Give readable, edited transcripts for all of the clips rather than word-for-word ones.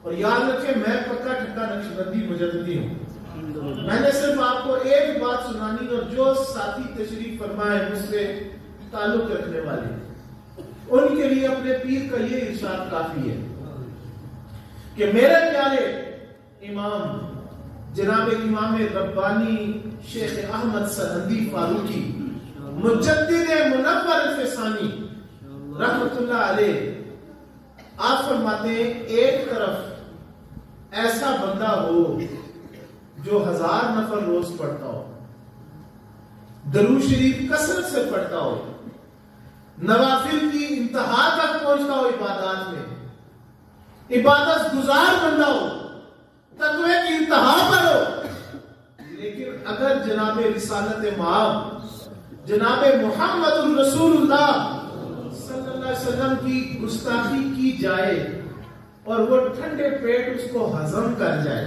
اور یاد رکھیں میں پکا ٹھکا نقشبندی مجددی ہوں. میں نے صرف آپ کو ایک بات سنانی اور جو ساتھی تشریف فرمائے مجھ سے تعلق رکھنے والے ان کے لیے اپنے پیر کا یہ ارشاد کافی ہے کہ میرے پیارے امام جناب امام ربانی شیخ احمد سرہندی فاروقی مجدد منور الفسانی رحمت اللہ علیہ آپ فرماتے ہیں ایک طرف ایسا بندہ ہو جو 1000 نفل روز پڑھتا ہو, درود شریف کثرت سے پڑھتا ہو, نوافل کی انتہا تک پہنچتا ہو عبادات میں, عبادت گزار بندہ ہو, تقوی کی انتہا پر ہو, لیکن اگر جناب رسالت مآب جناب محمد الرسول اللہ صلی اللہ علیہ وسلم کی گستاخی کی جائے اور وہ ٹھنڈے پیٹ اس کو ہضم کر جائے,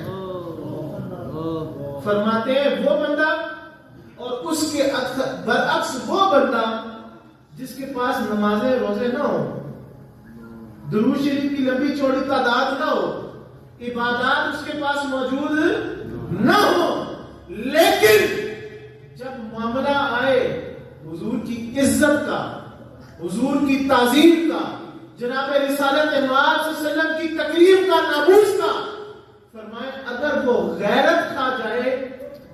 فرماتے ہیں وہ بندہ اور اس کے برعکس وہ بندہ جس کے پاس نمازیں روزے نہ ہو, درود شریف کی لمبی چوڑی تعداد نہ ہو, عبادات اس کے پاس موجود نہ ہو, لیکن جب معاملہ آئے حضور کی عزت کا, حضور کی تعظیم کا, جناب رسالت مآب صلی اللہ علیہ وسلم کی تکریم کا, ناموس کا, فرمائے اگر وہ غیرت کھا جائے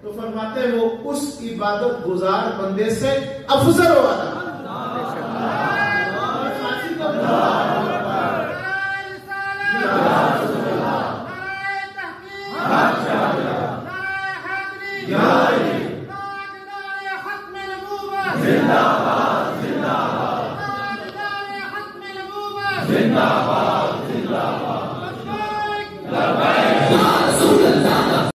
تو فرماتے ہیں وہ اس عبادت گزار بندے سے افضل ہوگا. فارسی کا